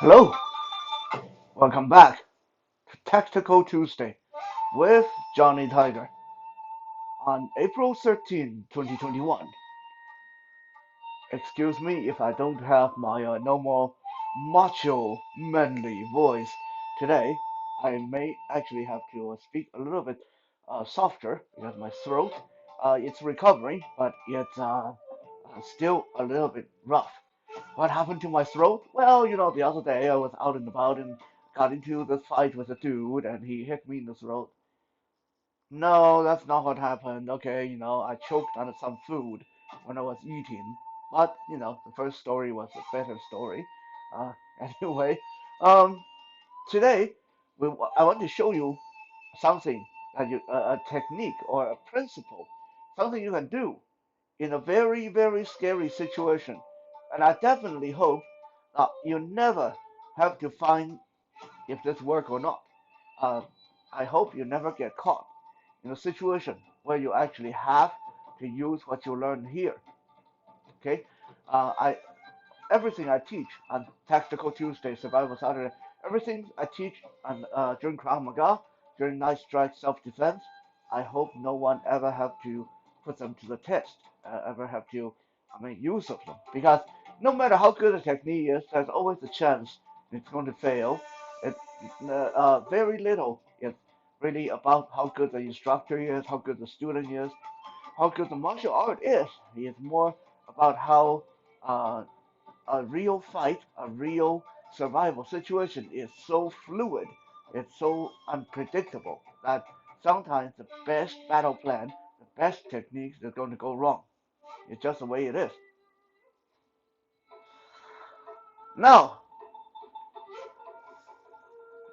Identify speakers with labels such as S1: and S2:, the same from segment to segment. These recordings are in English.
S1: Hello, welcome back to Tactical Tuesday with Johnny Tiger. On April 13, 2021, excuse me if I don't have my normal macho manly voice today. I may actually have to speak a little bit softer because my throat it's recovering, but it's still a little bit rough. What happened to my throat? Well, the other day I was out and about and got into this fight with a dude and he hit me in the throat. No, that's not what happened. Okay, I choked on some food when I was eating. But, the first story was a better story. Uh, anyway, um, today I want to show you something that a technique or a principle, something you can do in a very, very scary situation. And I definitely hope that you never have to find if this work or not. Uh, I hope you never get caught in a situation where you actually have to use what you learn here. Okay, I everything I teach on Tactical Tuesday, Survival Saturday, everything I teach on during Krav Maga, during Night Strike self-defense. I hope no one ever have to put them to the test, ever have to, use of them, because no matter how good a technique is, there's always a chance it's going to fail. It very little is really about how good the instructor is, how good the student is, how good the martial art is. It's more about how uh, a real fight, a real survival situation is so fluid, it's so unpredictable that sometimes the best battle plan, the best techniques are going to go wrong. It's just the way it is. Now,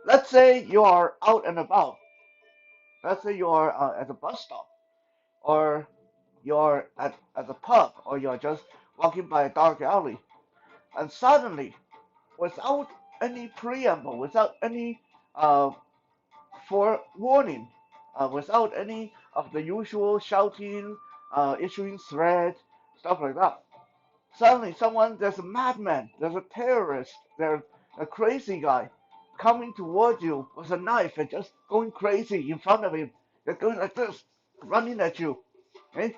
S1: let's say you are out and about. Let's say you are at a bus stop, or you're at a pub, or you're just walking by a dark alley, and suddenly, without any preamble, without any uh, forewarning, without any of the usual shouting, issuing threats, stuff like that. Suddenly, there's a madman, there's a terrorist, there's a crazy guy coming towards you with a knife and just going crazy in front of him. They're going like this, running at you. Eh?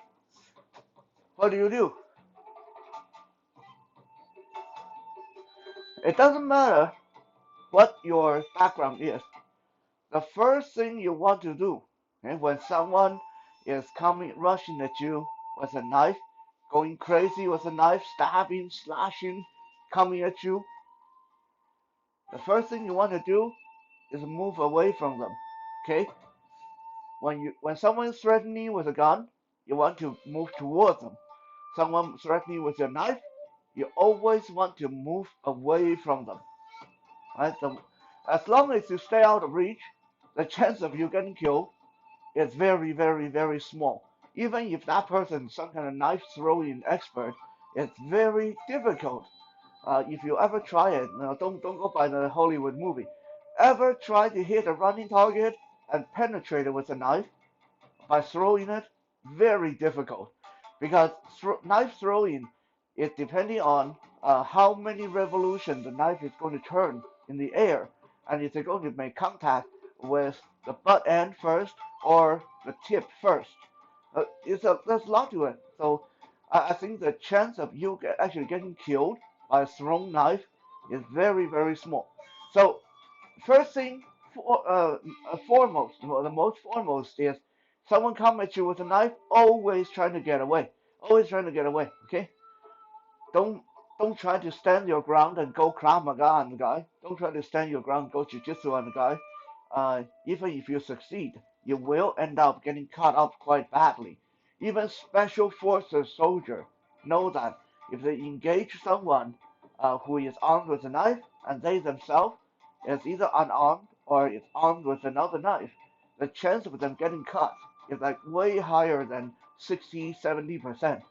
S1: What do? It doesn't matter what your background is. The first thing you want to do, when someone is coming, rushing at you with a knife, going crazy with a knife, stabbing, slashing, coming at you, the first thing you want to do is move away from them. Okay? When someone is threatening with a gun, you want to move towards them. Someone threatening with a knife, you always want to move away from them. Right? So as long as you stay out of reach, the chance of you getting killed is very, very, very small. Even if that person is some kind of knife throwing expert, it's very difficult. If you ever try it, don't go by the Hollywood movie. Ever try to hit a running target and penetrate it with a knife by throwing it? Very difficult, because knife throwing is depending on how many revolutions the knife is going to turn in the air, and is it going to make contact with the butt end first or the tip first. There's a lot to it. So I think the chance of you actually getting killed by a thrown knife is very, very small. So first thing foremost, well, the most foremost is someone come at you with a knife, always trying to get away. Always trying to get away. Okay? Don't don't try to stand your ground and go Krav Maga on the guy. Don't try to stand your ground and go Jiu-Jitsu on the guy. Even if you succeed, you will end up getting cut up quite badly. Even special forces soldiers know that if they engage someone who is armed with a knife and they themselves is either unarmed or is armed with another knife, the chance of them getting cut is like way higher than 60, 70%.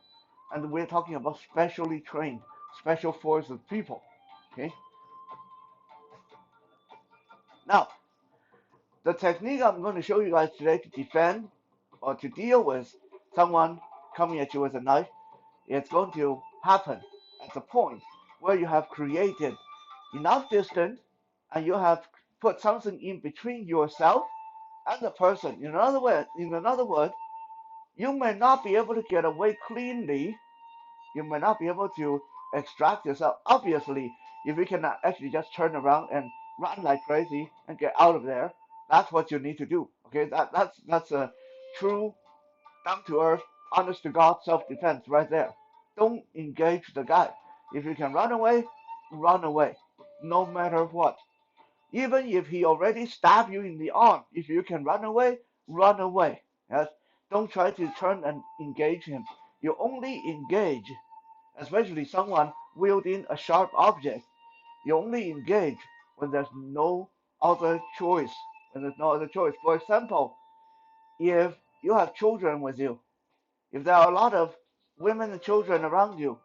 S1: And we're talking about specially trained, special forces people. Okay. Now, the technique I'm going to show you guys today to defend or to deal with someone coming at you with a knife, it's going to happen at the point where you have created enough distance, and you have put something in between yourself and the person. In another word, you may not be able to get away cleanly. You may not be able to extract yourself. Obviously, if you cannot actually just turn around and run like crazy and get out of there, that's what you need to do. Okay, that's a true, down to earth, honest to God self-defense right there. Don't engage the guy. If you can run away, no matter what. Even if he already stabbed you in the arm, if you can run away, run away. Yes? Don't try to turn and engage him. You only engage, especially someone wielding a sharp object. You only engage when there's no other choice. When there's no other choice. For example, if you have children with you, if there are a lot of women and children around you,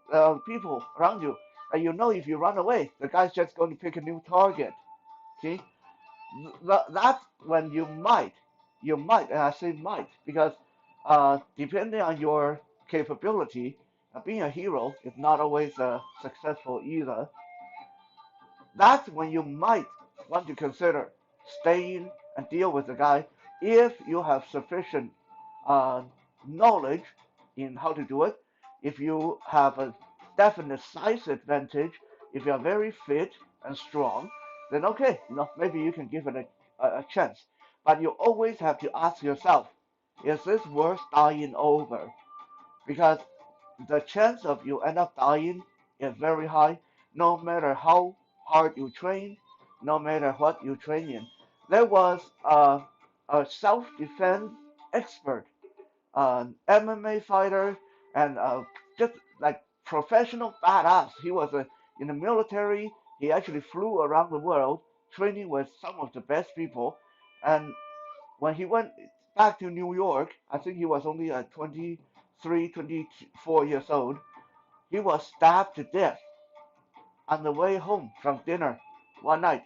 S1: people around you, and you know if you run away, the guy's just going to pick a new target. See, that's when you might, and I say might because depending on your capability, being a hero is not always successful either. That's when you might want to consider staying and deal with the guy if you have sufficient uh, knowledge in how to do it. If you have a definite size advantage, if you are very fit and strong, then okay, maybe you can give it a chance. But you always have to ask yourself, is this worth dying over? Because the chance of you end up dying is very high, no matter how hard you train, no matter what you train in. There was a self-defense expert, an MMA fighter, and just like professional badass. He was in the military. He actually flew around the world training with some of the best people. And when he went back to New York, I think he was only 23, 24 years old. He was stabbed to death on the way home from dinner one night.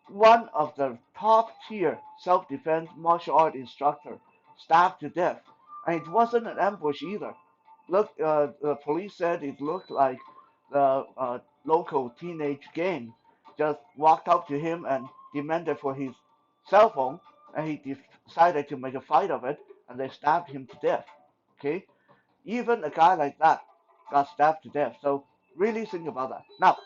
S1: One of the top tier self defense martial art instructor stabbed to death. And it wasn't an ambush either. Look, the police said it looked like the local teenage gang just walked up to him and demanded for his cell phone, and he decided to make a fight of it, and they stabbed him to death. Okay, even a guy like that got stabbed to death. So really think about that. Now,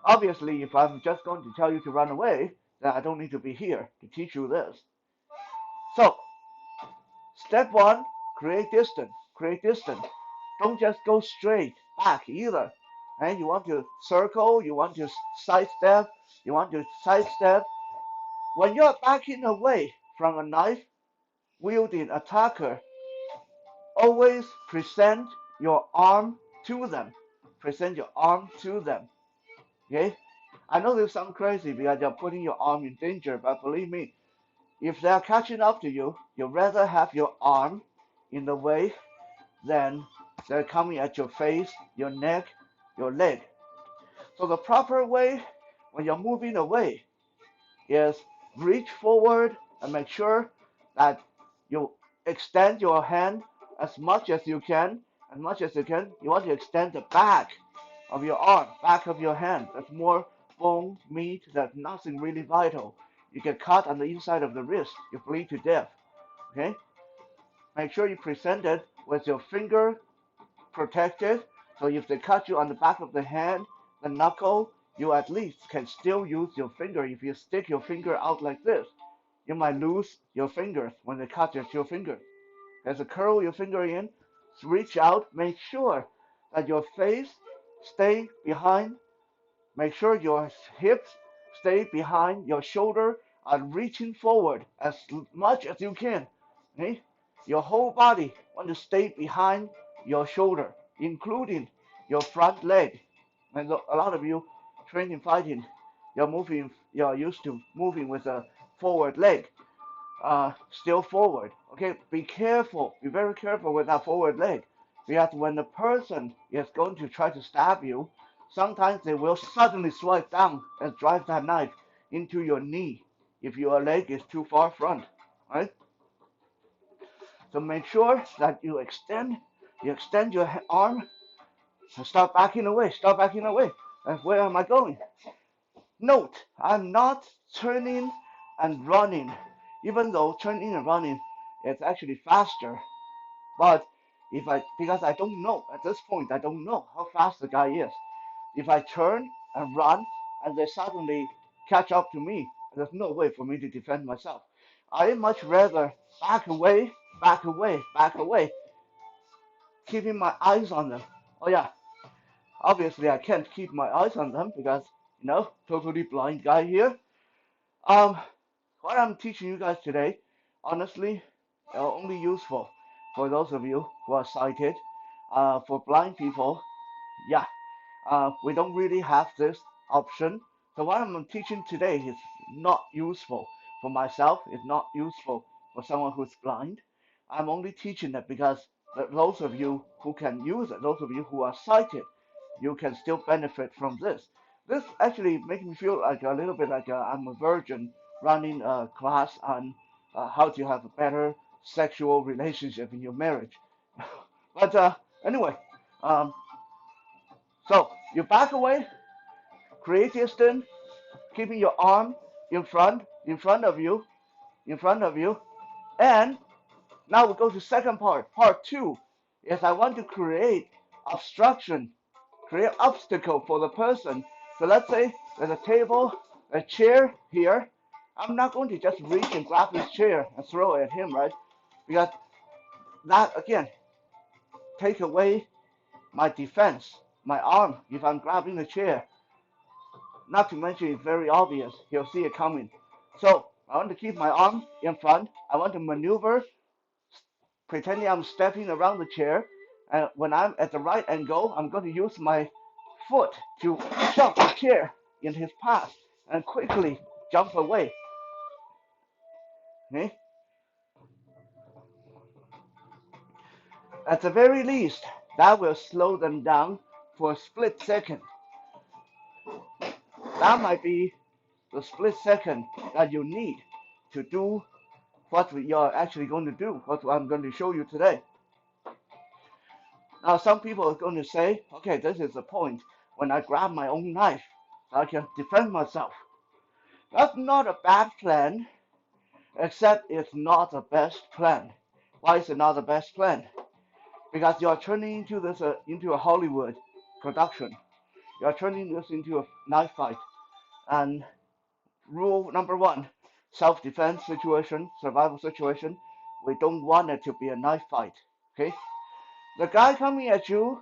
S1: obviously, if I'm just going to tell you to run away, then I don't need to be here to teach you this. So, step one, create distance. Create distance. Don't just go straight back either. And you want to circle, you want to sidestep, you want to sidestep. When you're backing away from a knife wielding attacker, always present your arm to them. Present your arm to them. Okay? I know this sounds crazy because you're putting your arm in danger, but believe me, if they're catching up to you, you'd rather have your arm in the way than they're coming at your face, your neck, your leg. So the proper way when you're moving away is reach forward and make sure that you extend your hand as much as you can. As much as you can, you want to extend the back of your arm, back of your hand. That's more bone, meat, that's nothing really vital. You get cut on the inside of the wrist, you bleed to death. Okay? Make sure you present it with your finger protected. So if they cut you on the back of the hand, the knuckle, you at least can still use your finger. If you stick your finger out like this, you might lose your fingers when they cut your finger. As you curl your finger in, reach out, make sure that your face stay behind. Make sure your hips stay behind your shoulder and reaching forward as much as you can. Okay? Your whole body want to stay behind your shoulder, including your front leg. And a lot of you trained in fighting, you're used to moving with a forward leg, still forward. Okay, be careful, be very careful with that forward leg, because when the person is going to try to stab you, sometimes they will suddenly swipe down and drive that knife into your knee if your leg is too far front, right? So make sure that you extend your arm. So start backing away, start backing away. And where am I going? Note, I'm not turning and running, even though turning and running is actually faster. But because I don't know at this point, I don't know how fast the guy is. If I turn and run and they suddenly catch up to me, there's no way for me to defend myself. I much rather back away, back away, back away, keeping my eyes on them. Oh yeah, obviously I can't keep my eyes on them because, totally blind guy here. Um, what I'm teaching you guys today, honestly, are only useful for those of you who are sighted. For blind people, yeah, we don't really have this option. So what I'm teaching today is not useful for myself. It's not useful for someone who's blind. I'm only teaching it because those of you who can use it, those of you who are sighted, you can still benefit from this. This actually makes me feel like a little bit like I'm a virgin running a class on how to have a better sexual relationship in your marriage. But anyway, um, so you back away, create distance, keeping your arm in front of you. And now we go to second part. Part two is I want to create obstruction, create obstacle for the person. So let's say there's a table, a chair here. I'm not going to just reach and grab this chair and throw it at him, right? Because that again take away my defense, my arm if I'm grabbing the chair. Not to mention it's very obvious. He'll see it coming. So I want to keep my arm in front. I want to maneuver, pretending I'm stepping around the chair. And when I'm at the right angle, I'm going to use my foot to shove the chair in his path and quickly jump away. Okay? At the very least, that will slow them down for a split second. That might be the split second that you need to do what we are actually going to do, what I'm going to show you today. Now, some people are going to say, okay, this is the point when I grab my own knife, I can defend myself. That's not a bad plan, except it's not the best plan. Why is it not the best plan? Because you are turning into this into a Hollywood production. You are turning this into a knife fight. And rule number one, self-defense situation, survival situation, we don't want it to be a knife fight. Okay? The guy coming at you,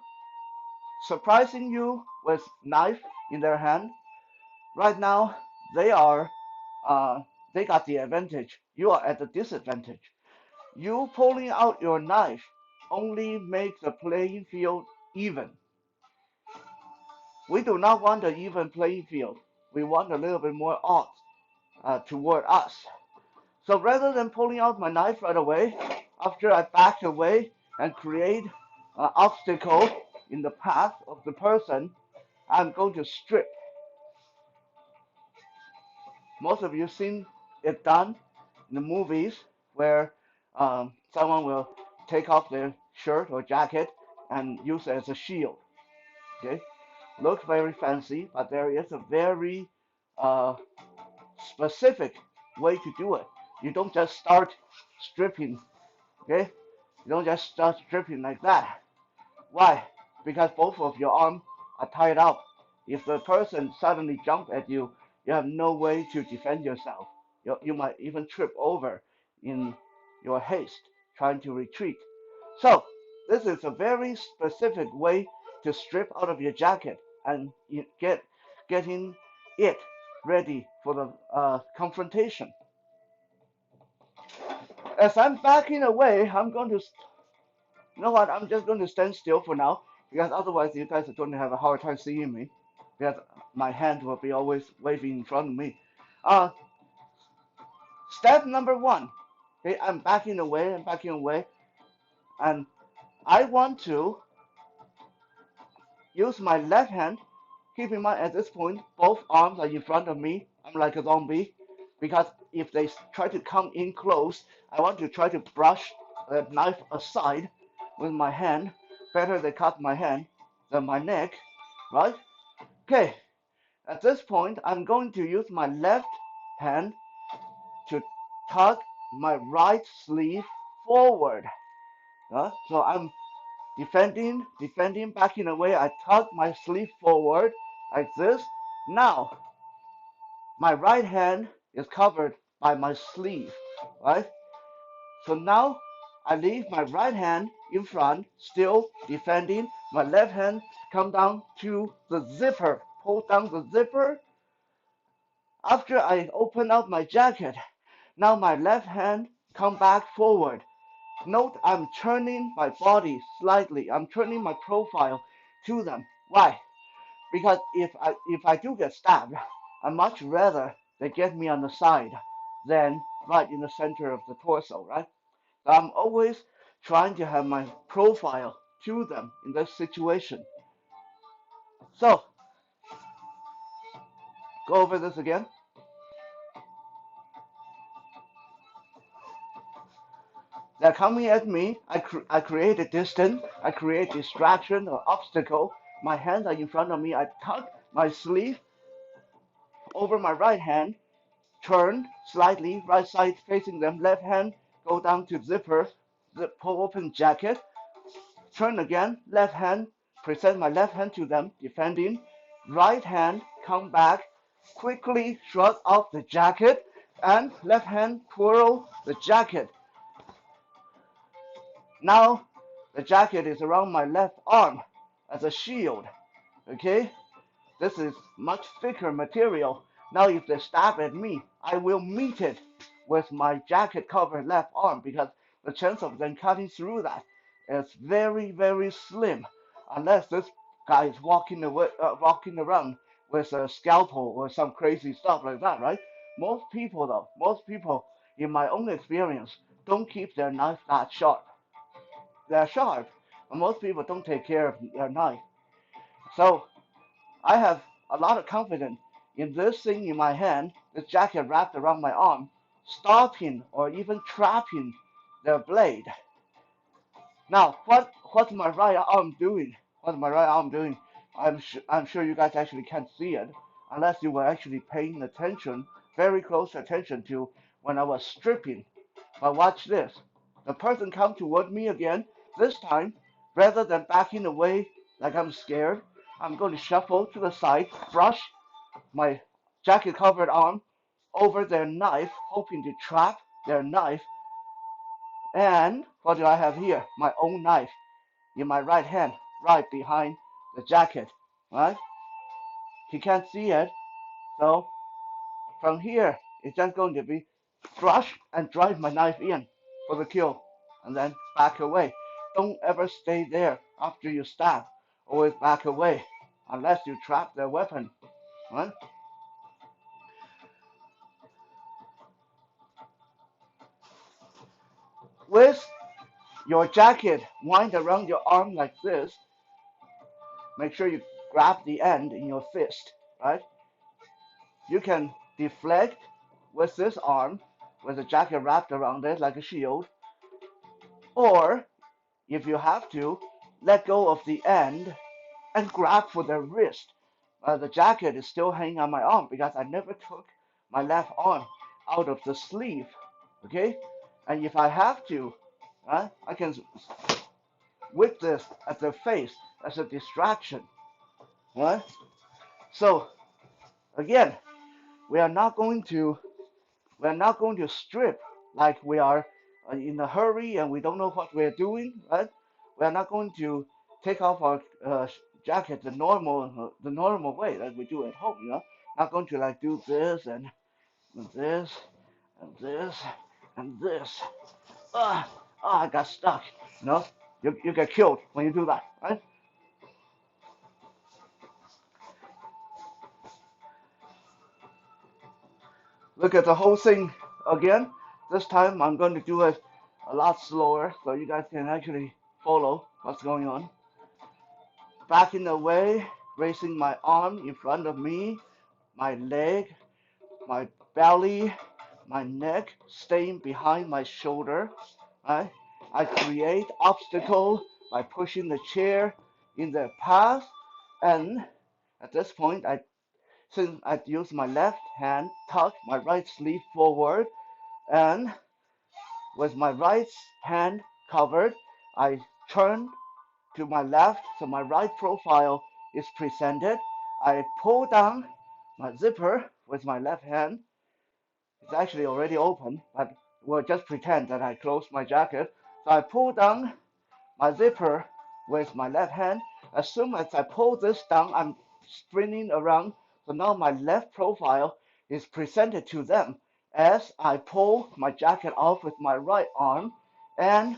S1: surprising you with knife in their hand, right now they are they got the advantage. You are at the disadvantage. You pulling out your knife only makes the playing field even. We do not want an even playing field. We want a little bit more odds toward us. So rather than pulling out my knife right away, after I back away and create an obstacle in the path of the person, I'm going to strip. Most of you seen it done in the movies where someone will take off their shirt or jacket and use it as a shield. Okay, looks very fancy, but there is a very uh, specific way to do it. You don't just start stripping. Okay, you don't just start stripping like that. Why? Because both of your arms are tied up. If the person suddenly jumps at you, you have no way to defend yourself. You might even trip over in your haste trying to retreat. So, this is a very specific way to strip out of your jacket and getting it ready for the confrontation. As I'm backing away, I'm going to you know what? I'm just going to stand still for now because otherwise you guys are going to have a hard time seeing me because my hand will be always waving in front of me. Uh, Step number one. Okay, I'm backing away, and I want to use my left hand. Keep in mind at this point, both arms are in front of me. I'm like a zombie because if they try to come in close, I want to try to brush the knife aside with my hand. Better they cut my hand than my neck, right? Okay, at this point, I'm going to use my left hand to tug my right sleeve forward. So I'm defending, backing away. I tug my sleeve forward like this. Now, my right hand is covered by my sleeve, right? So now I leave my right hand in front, still defending. My left hand come down to the zipper, pull down the zipper. After I open up my jacket, now my left hand come back forward. Note I'm turning my body slightly. I'm turning my profile to them. Why? Because if I do get stabbed, I much rather they get me on the side than right in the center of the torso, right? So I'm always trying to have my profile to them in this situation. So go over this again. They're coming at me. I create a distance. I create distraction or obstacle. My hands are in front of me. I tuck my sleeve over my right hand, turn slightly, right side facing them, left hand go down to zipper, pull open jacket, turn again, left hand, present my left hand to them, defending, right hand come back, quickly shrug off the jacket, and left hand twirl the jacket. Now the jacket is around my left arm as a shield, okay? This is much thicker material. Now if they stab at me, I will meet it with my jacket covered left arm because the chance of them cutting through that is very, very slim unless this guy is walking around with a scalpel or some crazy stuff like that, right? Most people in my own experience don't keep their knife that sharp. They're sharp, but most people don't take care of their knife. So I have a lot of confidence in this thing in my hand, this jacket wrapped around my arm, stopping or even trapping their blade. Now, what's my right arm doing? What's my right arm doing? I'm sure you guys actually can't see it unless you were actually paying attention, very close attention to when I was stripping. But watch this. The person comes toward me again. This time, rather than backing away like I'm scared, I'm going to shuffle to the side, brush my jacket covered arm over their knife, hoping to trap their knife. And what do I have here? My own knife in my right hand, right behind the jacket. Right? He can't see it. So from here, it's just going to be brush and drive my knife in for the kill. And then back away. Don't ever stay there after you stab. Always back away. Unless you trap their weapon. Right? With your jacket wind around your arm like this, make sure you grab the end in your fist, right? You can deflect with this arm with the jacket wrapped around it like a shield, or if you have to, let go of the end and grab for the wrist. The jacket is still hanging on my arm because I never took my left arm out of the sleeve, okay? And if I have to, I can whip this at their face as a distraction, right? So again, we are not going to strip like we are in a hurry and we don't know what we're doing, right? We are not going to take off our jacket the normal way that we do at home, you know. Not going to like do this and this and this and this. I got stuck. You know, you get killed when you do that, right? Look at the whole thing again. This time I'm going to do it a lot slower so you guys can actually follow what's going on. Backing away, raising my arm in front of me, my leg, my belly, my neck staying behind my shoulder. Right? I create obstacle by pushing the chair in their path, and At this point, since I use my left hand, tuck my right sleeve forward, and with my right hand covered, I turn to my left, so my right profile is presented. I pull down my zipper with my left hand. It's actually already open, but we'll just pretend that I closed my jacket. So I pull down my zipper with my left hand. As soon as I pull this down, I'm spinning around. So now my left profile is presented to them as I pull my jacket off with my right arm and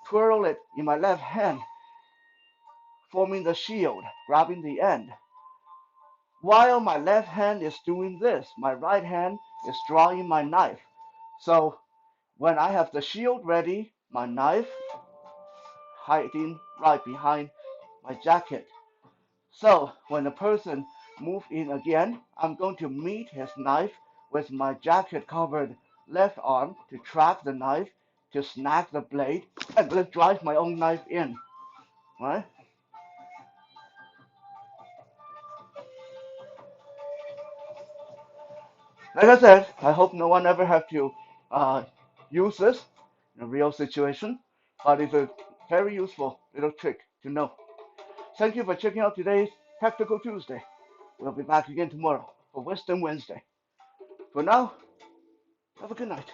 S1: twirl it in my left hand, forming the shield, grabbing the end. While my left hand is doing this, my right hand is drawing my knife. So when I have the shield ready, my knife hiding right behind my jacket. So when the person moves in again, I'm going to meet his knife with my jacket covered left arm to trap the knife, to snag the blade, and then drive my own knife in. Right? Like I said, I hope no one ever have to use this in a real situation, but it's a very useful little trick to know. Thank you for checking out today's Tactical Tuesday. We'll be back again tomorrow for Wisdom Wednesday. For now, have a good night.